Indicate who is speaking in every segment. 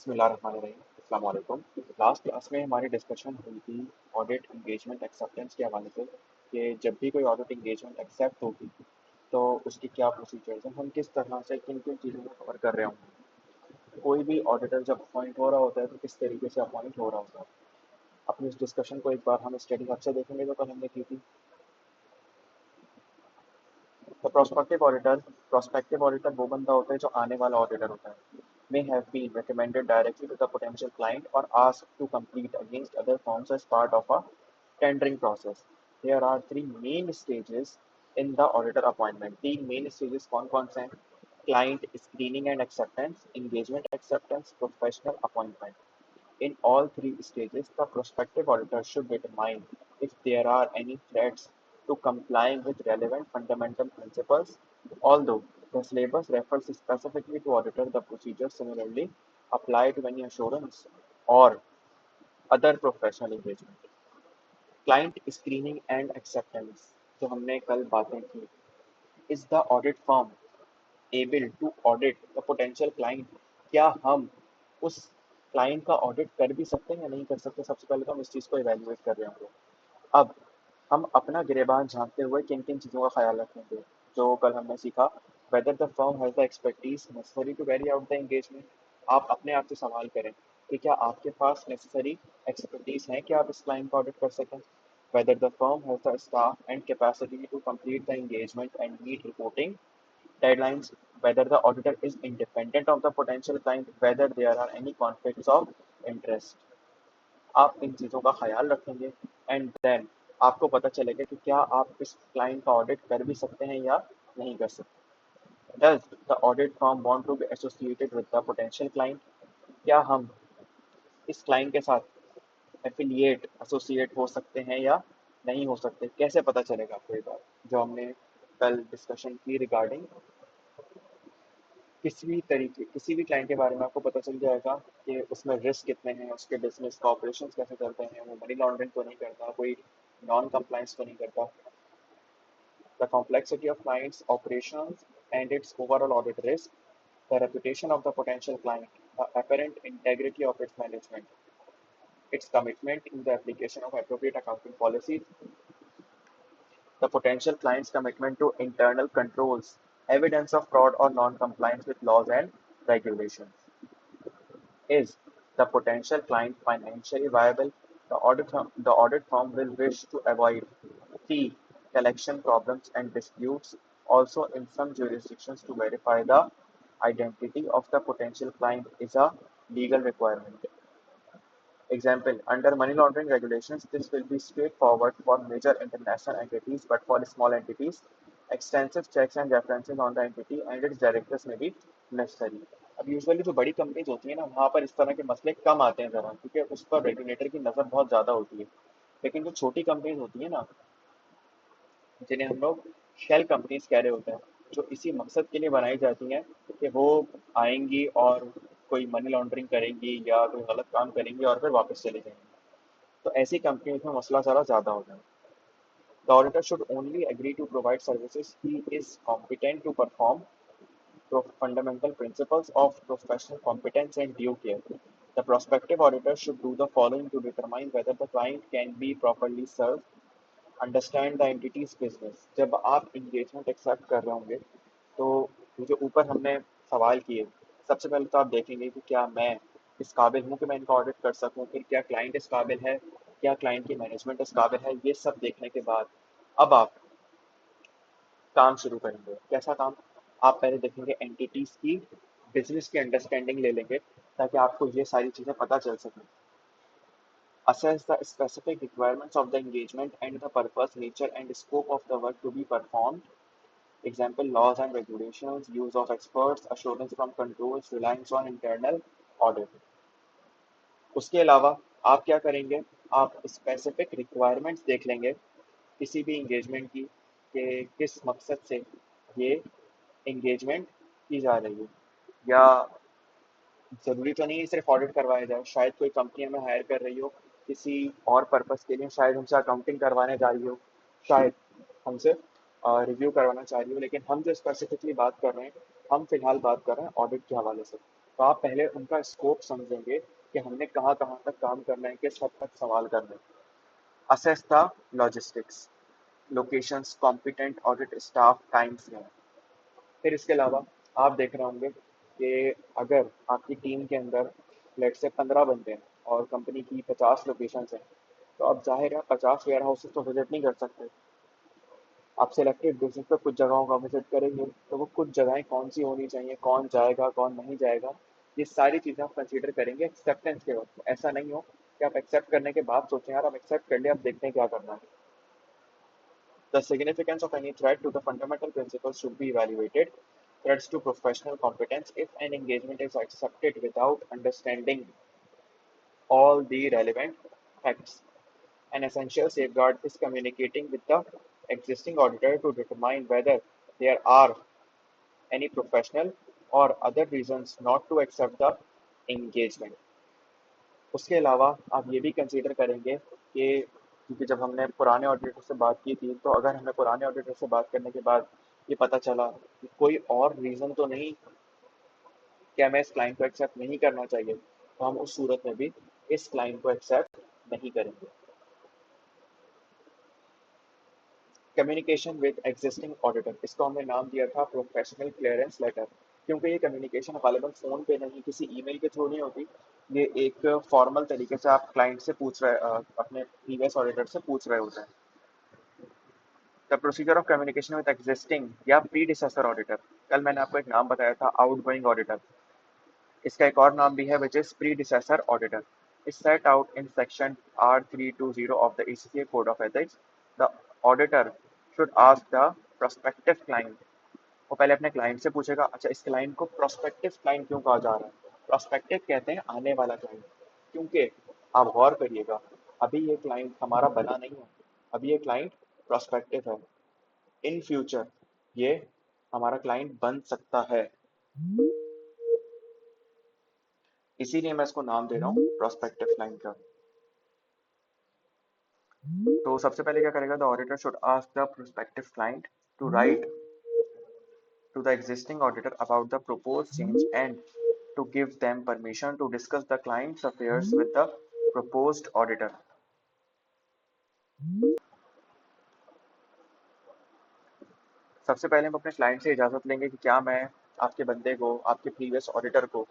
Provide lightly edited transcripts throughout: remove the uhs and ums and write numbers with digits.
Speaker 1: बिस्मिल्लाहिर्रहमानिर्रहीम। अस्सलाम वालेकुम। लास्ट क्लास में हमारी डिस्कशन हुई थी ऑडिट इंगेजमेंट एक्सेप्टेंस के हवाले से कि जब भी कोई ऑडिट इंगेजमेंट एक्सेप्ट होगी तो उसकी क्या प्रोसीजर्स हैं, हम किस तरह से किन किन चीज़ों को कवर कर रहे होंगे। कोई भी ऑडिटर जब अपॉइंट हो रहा होता है तो किस तरीके से अपॉइंट हो रहा होता है। अपनी इस डिस्कशन को एक बार हम स्टडी हब से देखेंगे जो कल हमने की थी। तो प्रोस्पेक्टिव ऑडिटर वो बंदा होता है जो आने वाला ऑडिटर होता है। May have been recommended directly to the potential client or asked to complete against other firms as part of a tendering process. There are three main stages in the auditor appointment. तीन main stages कौन कौन से हैं? Client screening and acceptance, engagement acceptance, professional appointment. In all three stages, the prospective auditor should determine if there are any threats to complying with relevant fundamental principles. Although the syllabus refers specifically to auditor, the procedure similarly apply to any assurance or other professional engagement. Client screening and acceptance जो हमने कल बातें की. Is the audit firm able to audit the potential client? क्या हम उस client का audit कर भी सकते हैं या नहीं कर सकते? सबसे पहले तो हम इस चीज़ को इवेल्युएट कर रहे होंगे। अब हम अपना गिरेबान झांकते हुए किन किन चीज़ों का ख्याल रखेंगे जो कल हमने सीखा। Whether the firm has the expertise necessary to carry out the engagement. आप अपने आप से सवाल करें कि क्या आपके पास नेसेसरी एक्सपर्टीज है कि आप इस क्लाइंट का ऑडिट कर सकें। Whether the firm has the staff and capacity to complete the engagement and meet reporting deadlines, whether the auditor is independent of the potential client, whether there are any conflicts of interest. आप इन चीज़ों का ख्याल रखेंगे and then आपको पता चलेगा कि क्या आप इस क्लाइंट का ऑडिट कर भी सकते हैं या नहीं कर सकते। Does the audit firm want to be associated with the potential client. क्या हम इस क्लाइंट के साथ एफिलिएट एसोसिएट हो सकते हैं या नहीं हो सकते। कैसे पता चलेगा आपको ये बात जो हमने कल डिस्कशन की रिगार्डिंग किसी भी क्लाइंट के बारे में आपको पता चल जाएगा कि उसमें रिस्क कितने हैं, उसके बिजनेस का ऑपरेशंस कैसे चलते हैं, वो मनी लॉन्ड्रिंग तो नहीं करता, कोई नॉन कंप्लायंस तो नहीं करता। The complexity of clients operations and its overall audit risk, the reputation of the potential client, the apparent integrity of its management, its commitment in the application of appropriate accounting policies, the potential client's commitment to internal controls, evidence of fraud or non-compliance with laws and regulations. Is the potential client financially viable? The audit firm will wish to avoid fee collection problems and disputes. Also, in some jurisdictions, to verify the identity of the potential client is a legal requirement. Example, under money laundering regulations, this will be straightforward for major international entities, but for small entities, extensive checks and references on the entity and its directors may be necessary. अब usually जो बड़ी companies होती है ना वहाँ पर इस तरह के मसले कम आते हैं ज़रा, क्योंकि उस पर रेगुलेटर की नज़र बहुत ज़्यादा होती है। लेकिन जो छोटी कंपनीज होती है ना, जिन्हें हम लोग शेल कंपनीज कह रहे होते हैं, जो इसी मकसद के लिए बनाई जाती हैं कि वो आएंगी और कोई मनी लॉन्ड्रिंग करेंगी या कोई गलत काम करेंगी और फिर वापस चले जाएंगी, तो ऐसी कंपनी में मसला ज़रा ज़्यादा होता है। The auditor should only agree to provide services he is competent to perform. Fundamental principles of professional competence and due care. The prospective auditor should do the following to determine whether the client can be properly served. Understand the entity's business. जब आप engagement accept कर रहे होंगे तो ये जो ऊपर हमने सवाल किए, सबसे पहले तो आप देखेंगे कि क्या मैं इस काबिल हूँ कि मैं इनका ऑडिट कर सकूँ, फिर क्या क्लाइंट इस काबिल है, क्या क्लाइंट की मैनेजमेंट इस काबिल है। ये सब देखने के बाद अब आप काम शुरू करेंगे। कैसा काम? आप पहले देखेंगे एंटिटीज की बिजनेस की अंडरस्टैंडिंग ले लेंगे ताकि आपको ये सारी चीज़ें पता चल सकें। Assess the specific requirements of the engagement and the purpose, nature and scope of the work to be performed. Example, laws and regulations, use of experts, assurance from controls, reliance on internal audit. उसके अलावा आप क्या करेंगे? आप specific requirements देख लेंगे किसी भी इंगेजमेंट की कि किस मकसद से ये इंगेजमेंट की जा रही है, या ज़रूरी तो नहीं है सिर्फ ऑडिट करवाया जाए। शायद कोई कंपनी हमें हायर कर रही हो किसी और पर्पस के लिए, शायद हमसे अकाउंटिंग करवाने जा रही हो, शायद हमसे रिव्यू करवाना चाह रही हो, लेकिन हम जो स्पेसिफिकली बात कर रहे हैं, हम फिलहाल बात कर रहे हैं ऑडिट के हवाले से। तो आप पहले उनका स्कोप समझेंगे कि हमने कहाँ कहाँ तक काम करना है, किस हद तक सवाल करना है। Assess the logistics, locations, competent audit staff, time frame. फिर इसके अलावा आप देख रहे होंगे कि अगर आपकी टीम के अंदर लेट से 15 बंदे हैं और कंपनी की 50 लोकेशंस हैं, तो अब जाहिर है 50 वेयर हाउसेस तो विजिट नहीं कर सकते। आप सिलेक्टेड बेसिस पे कुछ जगहों का विजिट करेंगे, तो वो कुछ जगहें कौन सी होनी चाहिए, कौन जाएगा कौन नहीं जाएगा, ये सारी चीज़ें आप कंसीडर करेंगे एक्सेप्टेंस के वक्त। ऐसा नहीं हो कि आप एक्सेप्ट करने के बाद सोचें यार अब एक्सेप्ट कर लिया, अब देखते हैं क्या करना है। The significance of any threat to the fundamental principles should be evaluated. Threats to professional competence: if an engagement is accepted without understanding all the relevant facts, an essential safeguard is communicating with the existing auditor to determine whether there are any professional or other reasons not to accept the engagement. उसके अलावा आप ये भी consider करेंगे कि क्योंकि जब हमने पुराने ऑडिटर से बात की थी, तो अगर हमें पुराने ऑडिटर से बात करने के बाद ये पता चला कि कोई और रीज़न तो नहीं कि हमें इस क्लाइंट को एक्सेप्ट नहीं करना चाहिए, तो हम उस सूरत में भी इस क्लाइंट को एक्सेप्ट नहीं करेंगे। कम्युनिकेशन विद एग्जिस्टिंग ऑडिटर, इसको हमने नाम दिया था प्रोफेशनल क्लियरेंस लेटर, क्योंकि ये कम्युनिकेशन अवेलेबल फ़ोन पे नहीं, किसी ईमेल के थ्रू नहीं होती। ये एक फॉर्मल तरीके से आप क्लाइंट से पूछ रहे अपने प्रीवियस ऑडिटर से पूछ रहे होते हैं। The procedure of communication with existing या प्रीडिसेसर ऑडिटर, कल मैंने आपको एक नाम बताया था आउटगोइंग ऑडिटर, इसका एक और नाम भी है which is predecessor auditor, is set out in section R320 of the ACCA Code of Ethics. The auditor should ask the prospective client, वो पहले अपने क्लाइंट से पूछेगा, अच्छा इस क्लाइंट को प्रोस्पेक्टिव क्लाइंट क्यों कहा जा रहा है? प्रोस्पेक्टिव कहते हैं आने वाला क्लाइंट, क्योंकि आप गौर करिएगा अभी ये क्लाइंट हमारा बना नहीं है, अभी ये क्लाइंट प्रोस्पेक्टिव है। इन फ्यूचर ये हमारा क्लाइंट बन सकता है, इसीलिए मैं इसको नाम दे रहा हूँ प्रोस्पेक्टिव क्लाइंट का। तो सबसे पहले क्या करेगा, the auditor should ask the prospective client to write to the existing auditor about the proposed change and to give them permission to discuss the client's affairs with the proposed auditor. सबसे पहले हम अपने client से इजाज़त लेंगे कि क्या मैं आपके बंदे को, आपके प्रीवियस ऑडिटर को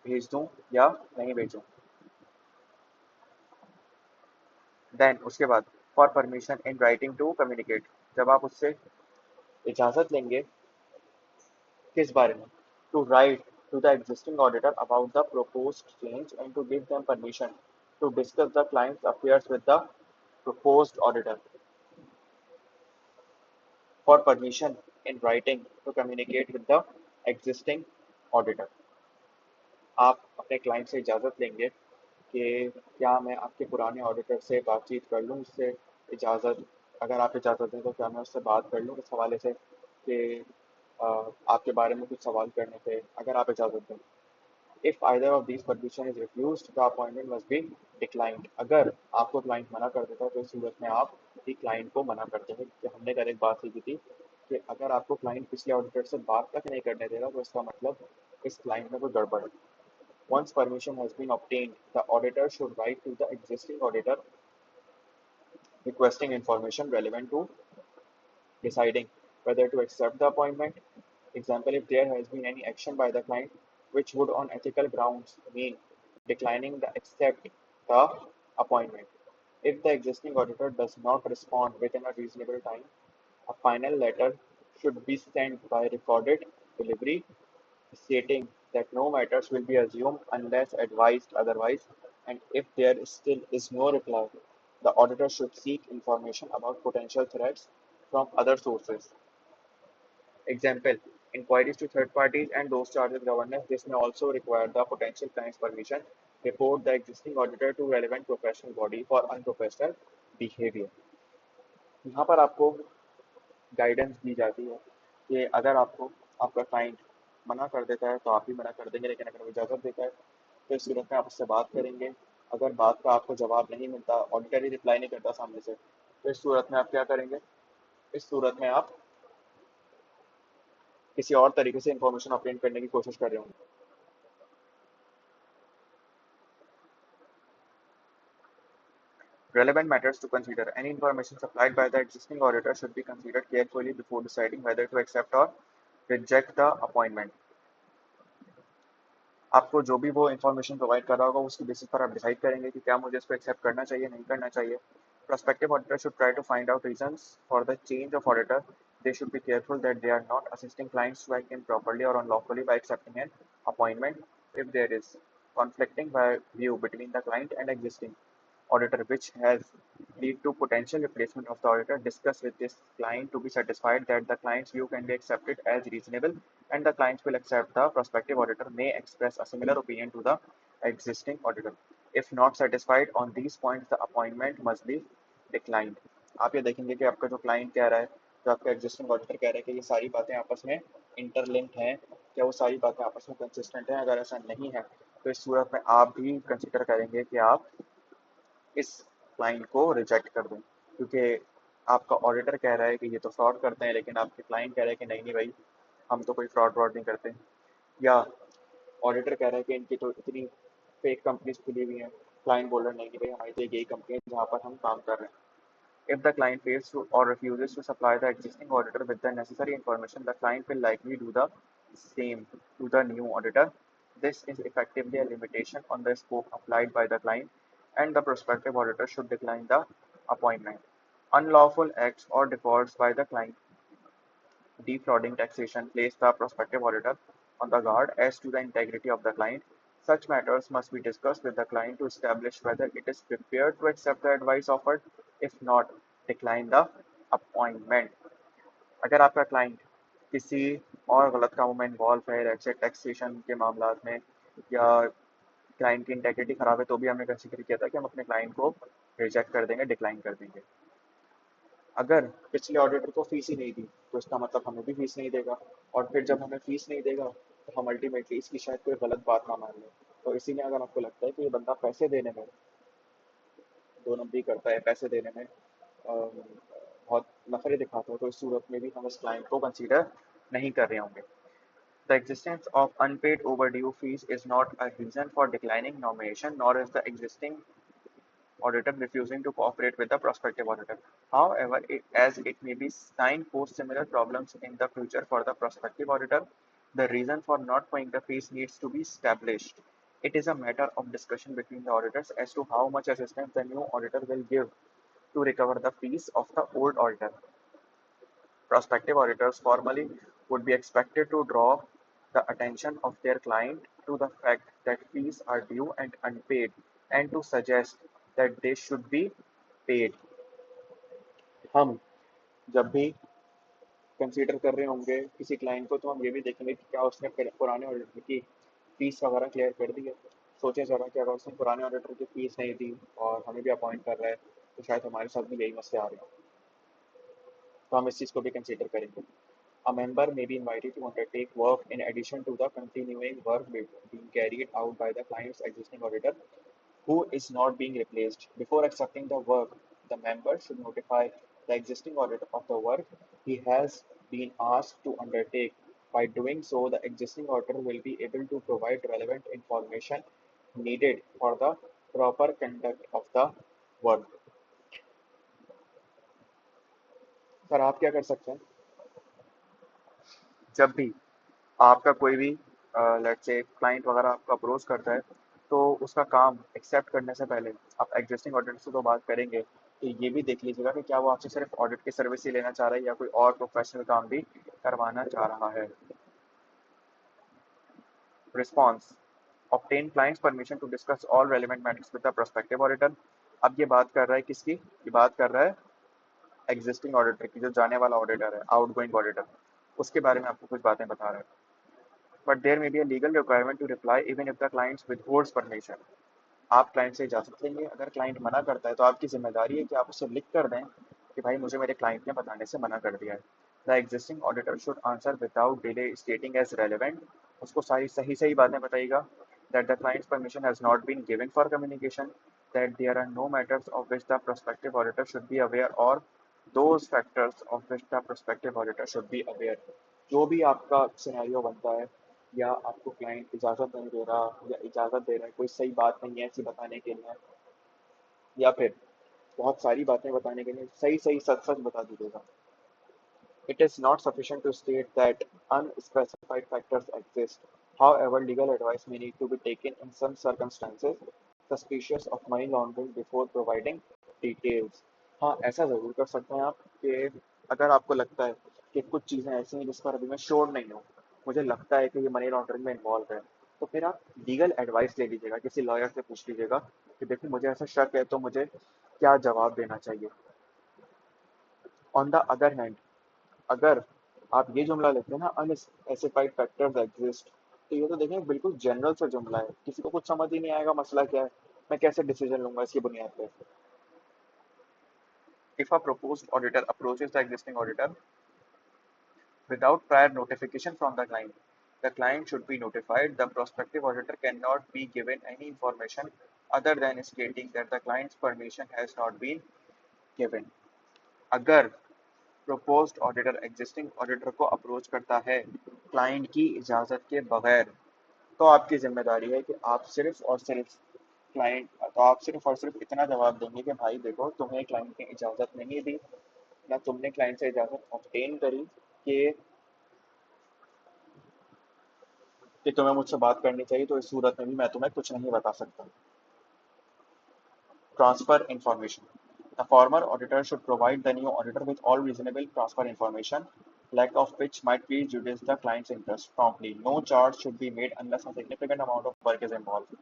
Speaker 1: भेज दूं या नहीं भेजूं। देन उसके बाद for permission in writing to communicate, जब आप उससे इजाज़त लेंगे किस बारे में, to write to the existing auditor about the proposed change and to give them permission to discuss the client's affairs with the proposed auditor. For permission in writing to communicate with the existing auditor, आप अपने client से इजाज़त लेंगे कि क्या मैं आपके पुराने ऑडिटर से बातचीत कर लूँ, उससे इजाज़त, अगर आप इजाज़त दें तो क्या मैं उससे बात कर लूँ इस हवाले से कि आपके बारे में कुछ सवाल करने थे, अगर आप इजाज़त दें। If either of these permission is refused, the appointment must be declined. अगर आपको क्लाइंट मना कर देता है तो इस सूरत में आप भी क्लाइंट को मना करते हैं, कि हमने कल एक बात सीखी थी कि अगर आपको क्लाइंट पिछले ऑडिटर से बात तक नहीं करने दे रहा तो इसका मतलब इस क्लाइंट में कोई गड़बड़ है। Once permission has been obtained, the auditor should write to the existing auditor requesting information relevant to deciding whether to accept the appointment. Example, if there has been any action by the client which would on ethical grounds mean declining the accept the appointment. If the existing auditor does not respond within a reasonable time, a final letter should be sent by recorded delivery stating that no matters will be assumed unless advised otherwise, and if there still is no reply, the auditor should seek information about potential threats from other sources. Example, inquiries to third parties and those charged with governance. This may also require the potential client's permission. Report the existing auditor to relevant professional body for unprofessional behavior. यहाँ पर आपको guidance दी जाती है कि अगर आपको आपका client मना कर देता है तो आप भी मना कर देंगे, लेकिन अगर वो इजाज़त देता है तो इस सूरत में आप उससे बात करेंगे। अगर बात का आपको जवाब नहीं मिलता, ऑडिटर ही रिप्लाई नहीं करता सामने से, तो इस सूरत में आप क्या करेंगे, इस सूरत में आप किसी और तरीके से इंफॉर्मेशन ऑब्टेन करने की कोशिश कर रहे होंगे। Relevant matters to consider. Any information supplied by the existing auditor should be considered carefully before deciding whether to accept or reject the appointment. आपको जो भी वो इन्फॉर्मेशन प्रोवाइड कर रहा होगा उसकी बेसिस पर आप डिसाइड करेंगे कि क्या मुझे इसको एक्सेप्ट करना चाहिए नहीं करना चाहिए. Prospective auditor should try to find out reasons for the change of auditor. They should be careful that they are not assisting clients to act improperly or unlawfully by accepting an appointment. If there is conflicting view between the client and existing auditor which has lead to potential replacement of the auditor, discuss with this client to be satisfied that the client's view can be accepted as reasonable and the clients will accept the prospective auditor may express a similar opinion to the existing auditor. If not satisfied on these points, the appointment must be declined. आप ये देखेंगे कि आपका जो client कह रहा है, जो आपका एग्जिस्टिंग ऑडिटर कह रहा है कि ये सारी बातें आपस में इंटरलिंक्ड हैं, क्या वो सारी बातें आपस में कंसिस्टेंट हैं. अगर ऐसा नहीं है तो इस सूरत में आप भी कंसिडर करेंगे कि आप इस क्लाइंट को रिजेक्ट कर दें, क्योंकि आपका ऑडिटर कह रहा है कि ये तो फ्रॉड करते हैं लेकिन आपके क्लाइंट कह रहे हैं कि नहीं नहीं भाई हम तो कोई फ्रॉड नहीं करते, या ऑडिटर कह रहा है कि इनकी तो इतनी फेक कंपनीज खुली हुई हैं, क्लाइंट बोल रहा है नहीं नहीं भाई हमारी तो यही कंपनी है जहाँ पर हम काम कर रहे हैं. If the client fails to or refuses to supply the existing auditor with the necessary information, the client will likely do the same to the new auditor. This is effectively a limitation on the scope applied by the client, and the prospective auditor should decline the appointment. Unlawful acts or defaults by the client, defrauding taxation, place the prospective auditor on the guard as to the integrity of the client. Such matters must be discussed with the client to establish whether it is prepared to accept the advice offered. If not, decline the appointment. अगर आपका client किसी और गलत कामों में involve है, जैसे taxation के मामला में, या क्लाइंट की इंटेग्रिटी खराब है, तो भी हमने कंसिडर किया था कि हम अपने क्लाइंट को रिजेक्ट कर देंगे, डिक्लाइन कर देंगे. अगर पिछले ऑडिटर को फीस ही नहीं दी तो इसका मतलब हमें भी फीस नहीं देगा, और फिर जब हमें फीस नहीं देगा तो हम अल्टीमेटली इसकी शायद कोई गलत बात ना मान लें. तो इसीलिए अगर आपको लगता है कि ये बंदा पैसे देने में दो नंबरी करता है, पैसे देने में बहुत नखरे दिखाता है, तो इस सूरत में भी हम इस क्लाइंट को कंसीडर नहीं कर रहे होंगे. The existence of unpaid overdue fees is not a reason for declining nomination, nor is the existing auditor refusing to cooperate with the prospective auditor. However, as it may be signpost similar problems in the future for the prospective auditor, the reason for not paying the fees needs to be established. It is a matter of discussion between the auditors as to how much assistance the new auditor will give to recover the fees of the old auditor. Prospective auditors formally would be expected to draw the attention of their client to the fact that fees are due and unpaid and to suggest that they should be paid. हम जब भी consider कर रहे होंगे किसी client को तो हम ये भी देखेंगे कि क्या उसने पुराने ऑडिटर की फीस वगैरह क्लियर कर दी है. सोचें जरा कि अगर उसने पुराने ऑडिटर की फीस नहीं दी और हमें भी अपॉइंट कर रहा है तो शायद हमारे साथ भी यही मसले आ रहे हैं, तो हम इस चीज़ को भी कंसीडर करेंगे. A member may be invited to undertake work in addition to the continuing work being carried out by the client's existing auditor who is not being replaced. Before accepting the work, the member should notify the existing auditor of the work he has been asked to undertake. By doing so, the existing auditor will be able to provide relevant information needed for the proper conduct of the work. Sir आप क्या कर सकते हैं जब भी आपका कोई भी लेट्स से क्लाइंट वगैरह आपको अप्रोच करता है, तो उसका काम एक्सेप्ट करने से पहले आप एग्जिस्टिंग ऑडिटर से तो बात करेंगे, तो ये भी देख लीजिएगा कि क्या वो आपसे सिर्फ ऑडिट की सर्विस ही लेना चाह रहा है या कोई और प्रोफेशनल काम भी करवाना चाह रहा है. Response obtain client's permission to discuss all relevant matters with the prospective auditor. अब ये बात कर रहा है किसकी, ये बात कर रहा है एग्जिस्टिंग ऑडिटर की, जो जाने वाला ऑडिटर है, आउटगोइंग ऑडिटर, उसके बारे में आपको कुछ बातें बता रहा है. But there may be a legal requirement to reply even if the client withholds permission. आप क्लाइंट से इजाज़त लेंगे, अगर क्लाइंट मना करता है तो आपकी जिम्मेदारी है कि आप उसे लिख कर दें कि भाई मुझे मेरे क्लाइंट ने बताने से मना कर दिया है. The existing auditor should answer without delay stating as relevant. उसको सारी सही सही बातें बताइएगा. That the client's permission has not been given for communication, that there are no matters of which the prospective auditor should be aware or those factors of which the prospective auditor should be aware. जो भी आपका scenario बनता है या आपको client इजाज़त नहीं दे रहा या इजाज़त दे रहा है, कोई सही बात नहीं है ऐसी बताने के लिए, या फिर बहुत सारी बातें बताने के लिए सही सही सच सच बता दीजिएगा। It is not sufficient to state that unspecified factors exist. However, legal advice may need to be taken in some circumstances suspicious of money laundering before providing details. हाँ, ऐसा ज़रूर कर सकते हैं आप कि अगर आपको लगता है कि कुछ चीज़ें ऐसी हैं जिस पर अभी मैं श्योर नहीं हूँ, मुझे लगता है कि ये मनी लॉन्ड्रिंग में इन्वॉल्व है, तो फिर आप लीगल एडवाइस ले लीजिएगा, किसी लॉयर से पूछ लीजिएगा कि देखिए मुझे ऐसा शक है तो मुझे क्या जवाब देना चाहिए। ऑन द अदर हैंड, अगर आप ये जुमला लेते हैं ना, अनस्पेसिफाइड फैक्टर्स एग्जिस्ट, तो ये तो देखें बिल्कुल जनरल सा जुमला है, किसी को कुछ समझ ही नहीं आएगा मसला क्या है, मैं कैसे डिसीजन लूंगा इसकी बुनियाद पे। If a proposed auditor approaches the existing auditor without prior notification from the client should be notified. The prospective auditor cannot be given any information other than stating that the client's permission has not been given. अगर proposed auditor existing auditor को approach करता है client की इजाजत के बगैर, तो आपकी जिम्मेदारी है कि आप सिर्फ और सिर्फ इतना जवाब देंगे कि भाई देखो, तुम्हें क्लाइंट ने इजाजत नहीं दी, ना तुमने क्लाइंट से इजाजत ऑब्टेन करी कि तुम्हें मुझसे बात करनी चाहिए, तो इस सूरत में भी मैं तुम्हें कुछ नहीं बता सकता। Transfer information. The former auditor should provide the new auditor with all reasonable transfer information, lack of which might prejudice the client's interest promptly. No charge should be made unless a significant amount of work is involved.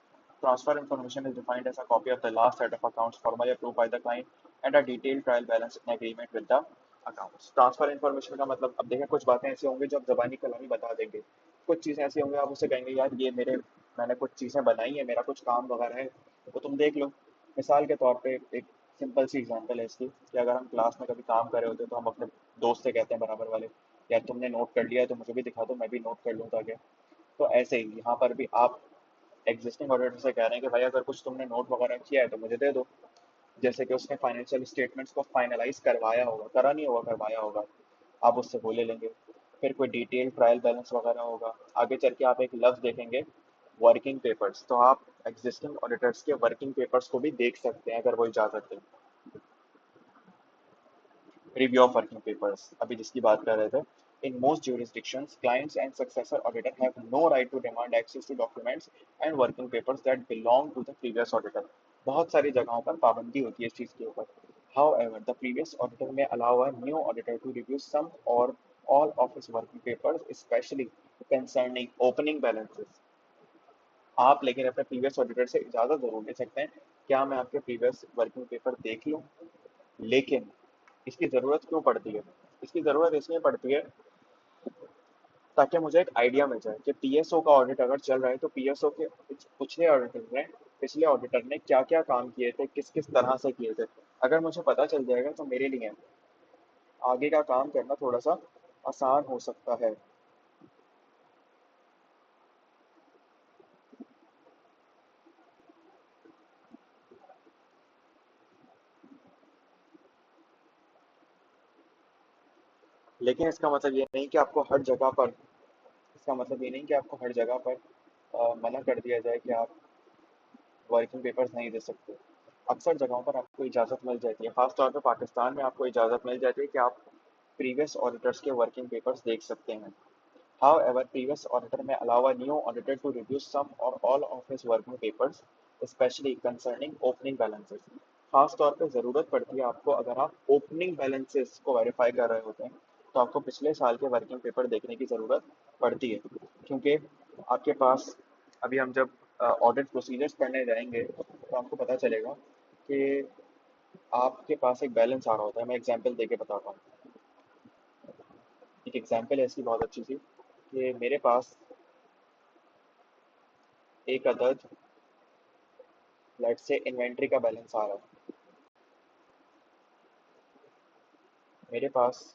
Speaker 1: Transfer information is defined as a copy of the last set of accounts formally approved by the client and a detailed trial balance in agreement with the accounts. Transfer information का मतलब, अब देखें कुछ बातें ऐसी होंगी जो आप जबानी कलामी बता देंगे, कुछ चीज़ें ऐसी होंगी आप उससे कहेंगे यार ये मैंने कुछ चीज़ें बनाई है, मेरा कुछ काम वगैरह है, तो तुम देख लो। मिसाल के तौर पे एक सिंपल सी एग्जांपल है इसकी कि अगर हम क्लास में कभी काम कर रहे होते हैं तो हम अपने दोस्त से कहते हैं बराबर वाले, यार तुमने नोट कर लिया है तो मुझे भी दिखा दो, मैं भी नोट कर लूँ ताकि। तो ऐसे ही यहाँ पर भी आप एग्जिस्टिंग ऑडिटर से कह रहे हैं कि भाई अगर कुछ तुमने नोट वगैरह किया है तो मुझे दे दो, जैसे कि उसने फाइनेंशियल स्टेटमेंट्स को फाइनलाइज करवाया होगा, करा नहीं होगा, करवाया होगा, आप उससे वो ले लेंगे। फिर कोई डिटेल ट्रायल बैलेंस वगैरह होगा, आगे चल के आप एक लफ्ज देखेंगे वर्किंग पेपर्स, तो आप एग्जिस्टिंग ऑडिटर्स के वर्किंग पेपर्स को भी देख सकते हैं अगर वो इजाजत है। Review of working papers, अभी जिसकी बात कर रहे थे। In most jurisdictions, clients and successor auditor have no right to demand access to documents and working papers that belong to the previous auditor. बहुत सारी जगहों पर पाबंदी होती है इस चीज़ के ऊपर। However, the previous auditor may allow a new auditor to review some or all of his working papers, especially concerning opening balances. आप लेकिन अपने प्रीवियस ऑडिटर से इजाज़त जरूर ले सकते हैं, क्या मैं आपके प्रीवियस वर्किंग पेपर देख लूँ, लेकिन इसकी ज़रूरत क्यों पड़ती है? इसकी ज़रूरत इसलिए पड़ती है ताकि मुझे एक आइडिया मिल जाए कि पीएसओ का ऑडिट अगर चल रहा है तो पीएसओ के पिछले ऑडिटर ने क्या क्या काम किए थे, किस किस तरह से किए थे। अगर मुझे पता चल जाएगा तो मेरे लिए आगे का काम करना थोड़ा सा आसान हो सकता है। लेकिन इसका मतलब ये नहीं कि आपको हर जगह पर इसका मतलब ये नहीं कि आपको हर जगह पर मना कर दिया जाए कि आप वर्किंग पेपर्स नहीं दे सकते। अक्सर जगहों पर आपको इजाज़त मिल जाती है, ख़ास तौर पे पाकिस्तान में आपको इजाज़त मिल जाती है कि आप प्रीवियस ऑडिटर्स के वर्किंग पेपर्स देख सकते हैं। However, previous auditor may allow a new auditor to review some or all of his working papers, especially concerning opening balances. खास तौर पे ज़रूरत पड़ती है आपको अगर आप ओपनिंग बैलेंसेस को वेरीफाई कर रहे होते हैं, तो आपको पिछले साल के वर्किंग पेपर देखने की ज़रूरत पड़ती है, क्योंकि आपके पास अभी हम जब ऑडिट प्रोसीजर्स पढ़ने जाएंगे तो आपको पता चलेगा कि आपके पास एक बैलेंस आ रहा होता है। मैं एग्जांपल देके बताता हूँ। एक एग्जांपल है इसकी बहुत अच्छी सी कि मेरे पास एक अदद लेट से इन्वेंट्री का बैलेंस आ रहा है। मेरे पास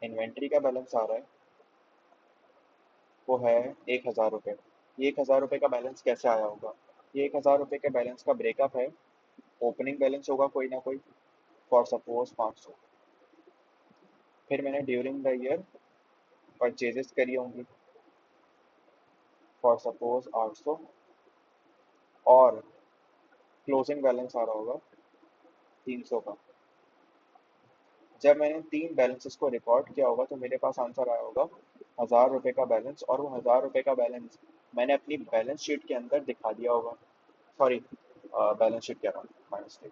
Speaker 1: इन्वेंट्री का बैलेंस आ रहा है, वो है 1,000 रुपये। ये 1,000 रुपये का बैलेंस कैसे आया होगा? ये 1,000 रुपये के बैलेंस का ब्रेकअप है, ओपनिंग बैलेंस होगा कोई ना कोई, फॉर सपोज 500। फिर मैंने ड्यूरिंग द ईयर परचेजेस करी होंगी, फॉर सपोज 800। और क्लोजिंग बैलेंस आ रहा होगा 300 का। जब मैंने तीन बैलेंसेस को रिकॉर्ड किया होगा तो मेरे पास आंसर आया होगा 1000 रुपये का बैलेंस, और वो 1000 रुपये का बैलेंस मैंने अपनी बैलेंस शीट के अंदर दिखा दिया होगा। सॉरी, बैलेंस शीट कह रहा हूँ, माय मिस्टेक।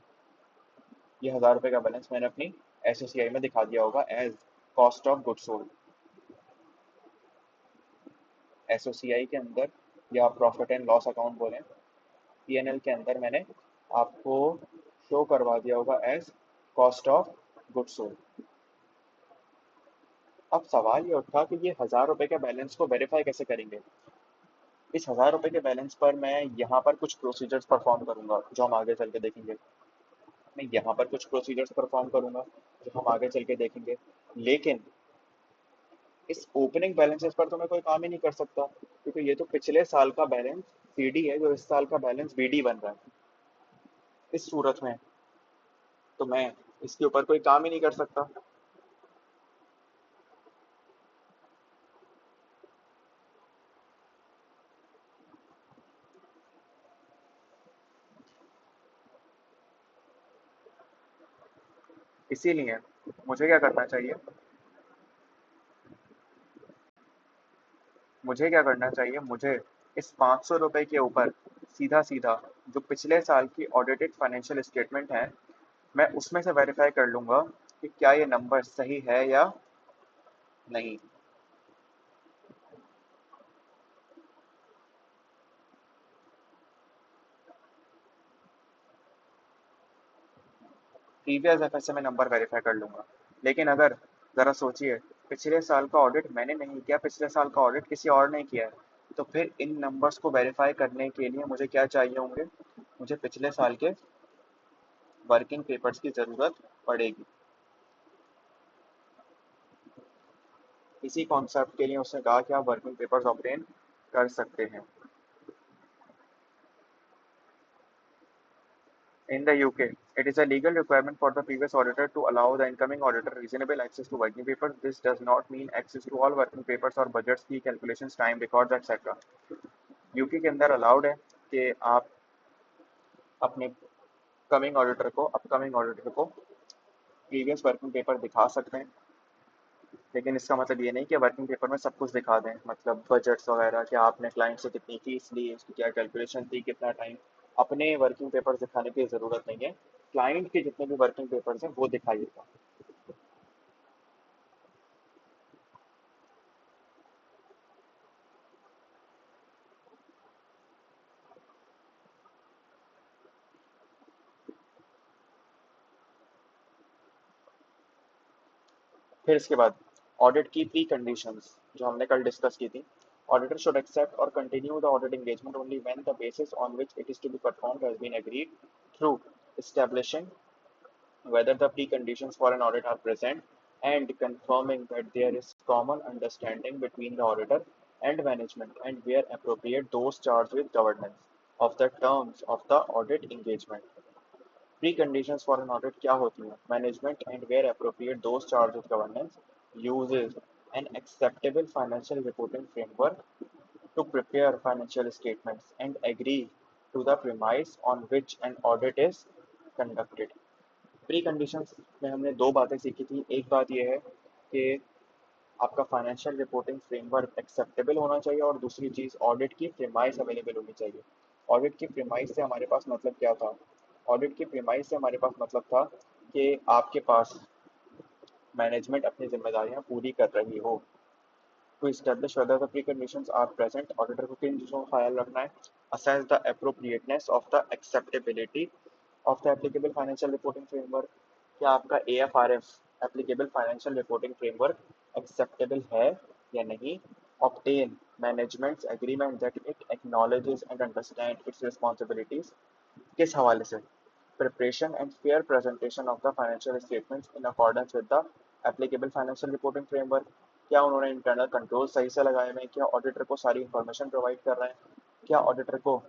Speaker 1: ये 1000 रुपये का बैलेंस मैंने अपनी एसओसीआई में दिखा दिया होगा as cost of good sold. SOCI के अंदर, या प्रॉफिट एंड लॉस अकाउंट बोलें, पीएनएल के अंदर मैंने आपको शो करवा दिया होगा as cost of good sold. अब सवाल ये उठा कि ये 1000 रुपये के बैलेंस को वेरीफाई कैसे करेंगे। इस 1000 रुपये के बैलेंस पर मैं यहाँ पर कुछ प्रोसीजर्स परफॉर्म करूंगा जो हम आगे चल के देखेंगे। मैं यहाँ पर कुछ प्रोसीजर्स परफॉर्म करूंगा जो हम आगे चल के देखेंगे, लेकिन इस ओपनिंग बैलेंसेस पर तो मैं कोई काम ही नहीं कर सकता, क्योंकि ये तो पिछले साल का बैलेंस सीडी है जो इस साल का बैलेंस बीडी बन रहा है। इस सूरत में तो मैं इसके ऊपर कोई काम ही नहीं कर सकता। इसीलिए मुझे क्या करना चाहिए, मुझे इस 500 रुपये के ऊपर सीधा सीधा जो पिछले साल की ऑडिटेड फाइनेंशियल स्टेटमेंट है, मैं उसमें से वेरीफाई कर लूंगा कि क्या ये नंबर सही है या नहीं। प्रीवियस एफएस से मैं नंबर वेरीफाई कर लूंगा, लेकिन अगर ज़रा सोचिए, पिछले साल का ऑडिट मैंने नहीं किया, पिछले साल का ऑडिट किसी और ने किया है, तो फिर इन नंबर्स को वेरीफाई करने के लिए मुझे क्या चाहिए होंगे, मुझे पिछले साल के वर्किंग पेपर्स की ज़रूरत पड़ेगी। इसी कॉन्सेप्ट के लिए उसने कहा कि आप वर्किंग पेपर्स ऑब्टेन कर सकते हैं। In the UK, it is a legal requirement for the previous auditor to allow the incoming auditor reasonable access to working papers. This does not mean access to all working papers or budgets, key calculations, time records, etc. UK के अंदर allowed है कि आप अपने upcoming auditor को previous working paper दिखा सकते हैं, लेकिन इसका मतलब ये नहीं कि वर्किंग पेपर में सब कुछ दिखा दें, मतलब बजट्स वगैरह, कि आपने क्लाइंट से कितनी फीस ली, उसकी क्या कैलकुलेशन थी, कितना टाइम। अपने वर्किंग पेपर दिखाने की ज़रूरत नहीं है, क्लाइंट के जितने भी वर्किंग पेपर्स हैं वो दिखाइएगा। फिर इसके बाद ऑडिट की प्री कंडीशंस जो हमने कल डिस्कस की थी। ऑडिटर शुड एक्सेप्ट और continue the audit engagement only when the basis on which it is to be performed has been agreed through establishing whether the preconditions for an audit are present and confirming that there is common understanding between the auditor and management, and where appropriate those charged with governance of the terms of the audit engagement. Preconditions for an audit क्या होती हैं? Management and where appropriate those charged with governance uses an acceptable financial reporting framework to prepare financial statements and agree to the premise on which an audit is conducted. Pre conditions में हमने दो बातें सीखी थी। एक बात यह है कि आपका फाइनेंशियल रिपोर्टिंग फ्रेमवर्क एक्सेप्टेबल होना चाहिए, और दूसरी चीज़ ऑडिट की प्रीमाइस अवेलेबल होनी चाहिए। ऑडिट की प्रीमाइस से हमारे पास मतलब क्या था? ऑडिट की प्रीमाइस से हमारे पास मतलब था कि आपके पास मैनेजमेंट अपनी जिम्मेदारियां पूरी कर रही हो। To establish whether the preconditions are present, ऑडिटर को किन चीज़ों का ख्याल रखना है? Assess the appropriateness of the acceptability of the applicable financial reporting framework. क्या आपका AFRF applicable financial reporting framework acceptable है या नहीं? Obtain management's agreement that it acknowledges and understands its responsibilities. किस हवाले से? Preparation and fair presentation of the financial statements in accordance with the applicable financial reporting framework. क्या उन्होंने internal control सही से लगाए हुए हैं? क्या ऑडिटर को सारी इंफॉर्मेशन प्रोवाइड कर रहे हैं? क्या ऑडिटर को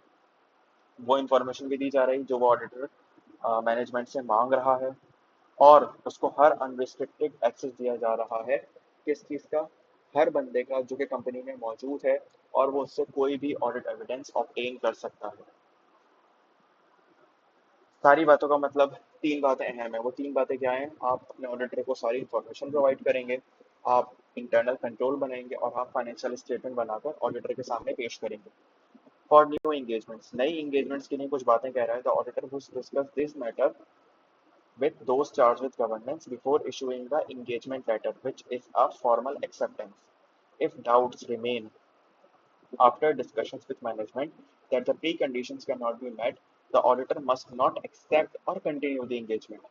Speaker 1: वो इंफॉर्मेशन भी दी जा रही जो वो ऑडिटर मैनेजमेंट से मांग रहा है, और उसको हर अनरिस्ट्रिक्टेड एक्सेस दिया जा रहा है किस चीज़ का? हर बंदे का जो कि कंपनी में मौजूद है, और वो उससे कोई भी ऑडिट एविडेंस ऑब्टेन कर सकता है। सारी बातों का मतलब तीन बातें अहम है। वो तीन बातें क्या हैं? आप अपने ऑडिटर को सारी इंफॉर्मेशन प्रोवाइड करेंगे, आप इंटरनल कंट्रोल बनाएंगे और आप फाइनेंशियल स्टेटमेंट बनाकर ऑडिटर के सामने पेश करेंगे। फॉर न्यू एंगेजमेंट्स, नई एंगेजमेंट्स के लिए कुछ बातें कह रहा है। The auditor will discuss this matter with those charged with governance before issuing the engagement letter, which is a formal acceptance. If doubts remain after discussions with management that the preconditions cannot be met, the auditor must not accept or continue the engagement.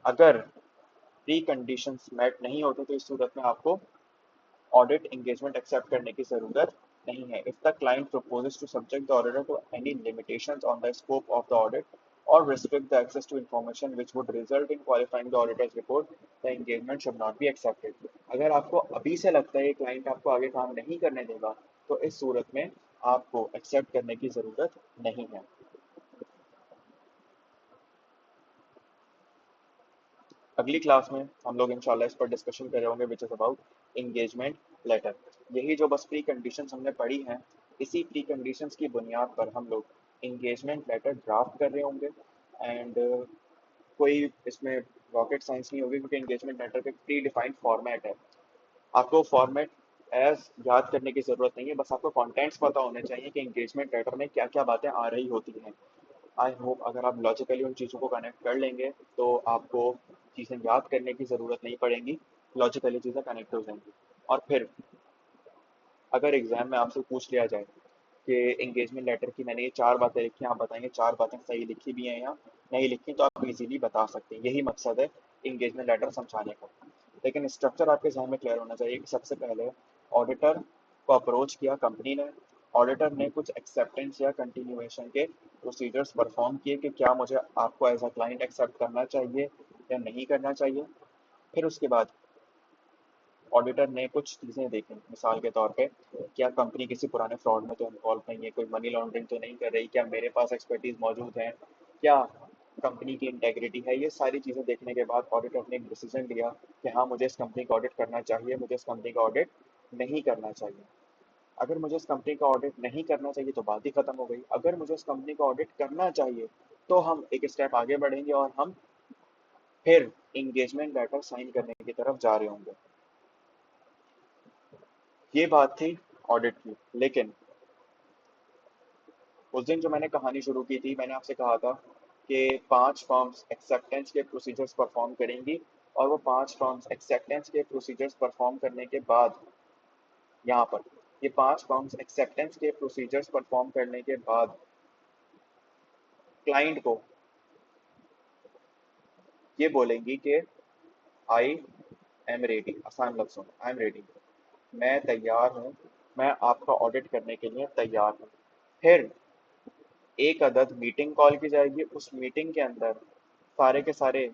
Speaker 1: अगर preconditions met नहीं होते तो इस सूरत में आपको audit engagement accept करने की जरूरत नहीं है. If the client proposes to subject the auditor to any limitations on the scope of the audit or restrict the access to information which would result in qualifying the auditor's report, the engagement should not be accepted. अगर आपको अभी से लगता है client आपको आगे काम नहीं करने देगा तो इस सूरत में आपको एक्सेप्ट करने की जरूरत नहीं है. अगली क्लास में हम लोग इंशाल्लाह इस पर डिस्कशन कर रहे होंगे which is about engagement letter. यही जो बस प्री कंडीशंस हमने पढ़ी हैं, इसी प्री कंडीशंस की बुनियाद पर हम लोग इंगेजमेंट लेटर ड्राफ्ट कर रहे होंगे. एंड कोई इसमें रॉकेट साइंस नहीं होगी क्योंकि इंगेजमेंट लेटर का प्री डिफाइंड फॉर्मेट है. आपको फॉर्मेट एज याद करने की ज़रूरत नहीं है, बस आपको कॉन्टेंट्स पता होने चाहिए कि इंगेजमेंट लेटर में क्या क्या बातें आ रही होती हैं. आई होप अगर आप लॉजिकली उन चीज़ों को कनेक्ट कर लेंगे तो आपको चीज़ें याद करने की ज़रूरत नहीं पड़ेंगी, लॉजिकली चीज़ें कनेक्ट हो जाएंगी. और फिर अगर एग्जाम में आपसे पूछ लिया जाए कि एंगेजमेंट लेटर की मैंने ये चार बातें लिखी हैं, आप बताएंगे चार बातें सही लिखी भी हैं या नहीं लिखी, तो आप इजीली बता सकते हैं. यही मकसद है एंगेजमेंट लेटर समझाने का. लेकिन स्ट्रक्चर आपके जहन में क्लियर होना चाहिए कि सबसे पहले ऑडिटर को अप्रोच किया कंपनी ने. ऑडिटर ने कुछ एक्सेप्टेंस या कंटिन्यूएशन के प्रोसीजर्स परफॉर्म किए कि क्या मुझे आपको एज अ क्लाइंट एक्सेप्ट करना चाहिए या नहीं करना चाहिए. फिर उसके बाद ऑडिटर ने कुछ चीज़ें देखी, मिसाल के तौर पे क्या कंपनी किसी पुराने फ्रॉड में तो इन्वॉल्व नहीं है, कोई मनी लॉन्ड्रिंग तो नहीं कर रही, क्या मेरे पास एक्सपर्टीज मौजूद है, क्या कंपनी की इंटेग्रिटी है. ये सारी चीज़ें देखने के बाद ऑडिटर ने एक डिसीजन लिया कि हाँ मुझे इस कंपनी का ऑडिट करना चाहिए, मुझे इस कंपनी का ऑडिट नहीं करना चाहिए. अगर मुझे इस कंपनी का ऑडिट नहीं करना चाहिए तो बात ही खत्म हो गई. अगर मुझे इस कंपनी का ऑडिट करना चाहिए तो हम एक स्टेप आगे बढ़ेंगे और हम फिर इंगेजमेंट लेटर साइन करने की तरफ जा रहे होंगे. ये बात थी ऑडिट की. लेकिन उस दिन जो मैंने कहानी शुरू की थी, मैंने आपसे कहा था कि 5 फर्म्स एक्सेप्टेंस के प्रोसीजर्स परफॉर्म करेंगी और वो 5 फर्म्स एक्सेप्टेंस के प्रोसीजर्स परफॉर्म करने के बाद यहाँ पर ये 5 फर्म्स एक्सेप्टेंस के प्रोसीजर्स परफॉर्म करने के बाद क्लाइंट को ये बोलेंगी कि आई एम रेडी. आसान लफ्ज़ों में आई एम रेडी, मैं तैयार हूँ, मैं आपका ऑडिट करने के लिए तैयार हूँ. फिर एक अदद मीटिंग कॉल की जाएगी. उस मीटिंग के अंदर सारे के सारे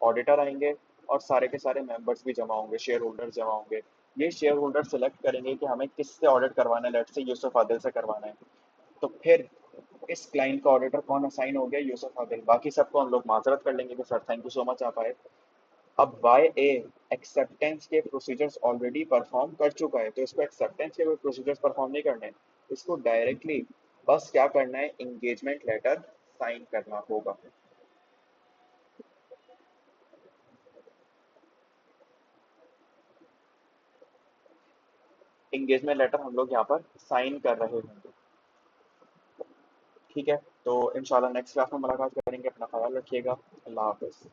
Speaker 1: ऑडिटर आएंगे और सारे के सारे मेंबर्स भी जमा होंगे, शेयर होल्डर्स जमा होंगे. ये शेयर होल्डर सेलेक्ट करेंगे कि हमें किससे ऑडिट करवाना है. लेट्स से यूसुफ आदिल से करवाना है. तो फिर इस क्लाइंट का ऑडिटर कौन असाइन हो गया? यूसुफ आदिल. बाकी सबको हम लोग माजरत कर लेंगे कि sir thank you so much आप आए. अब बाय ए एक्सेप्टेंस के प्रोसीजर्स ऑलरेडी परफॉर्म कर चुका है तो इसको एक्सेप्टेंस के कोई प्रोसीजर्स परफॉर्म नहीं करने. इसको डायरेक्टली बस क्या करना है, इंगेजमेंट लेटर साइन करना होगा. इंगेजमेंट लेटर हम लोग यहाँ पर साइन कर रहे होंगे. ठीक है, तो इंशाल्लाह नेक्स्ट क्लास में मुलाकात करेंगे. अपना ख्याल रखिएगा. अल्लाह हाफिज़.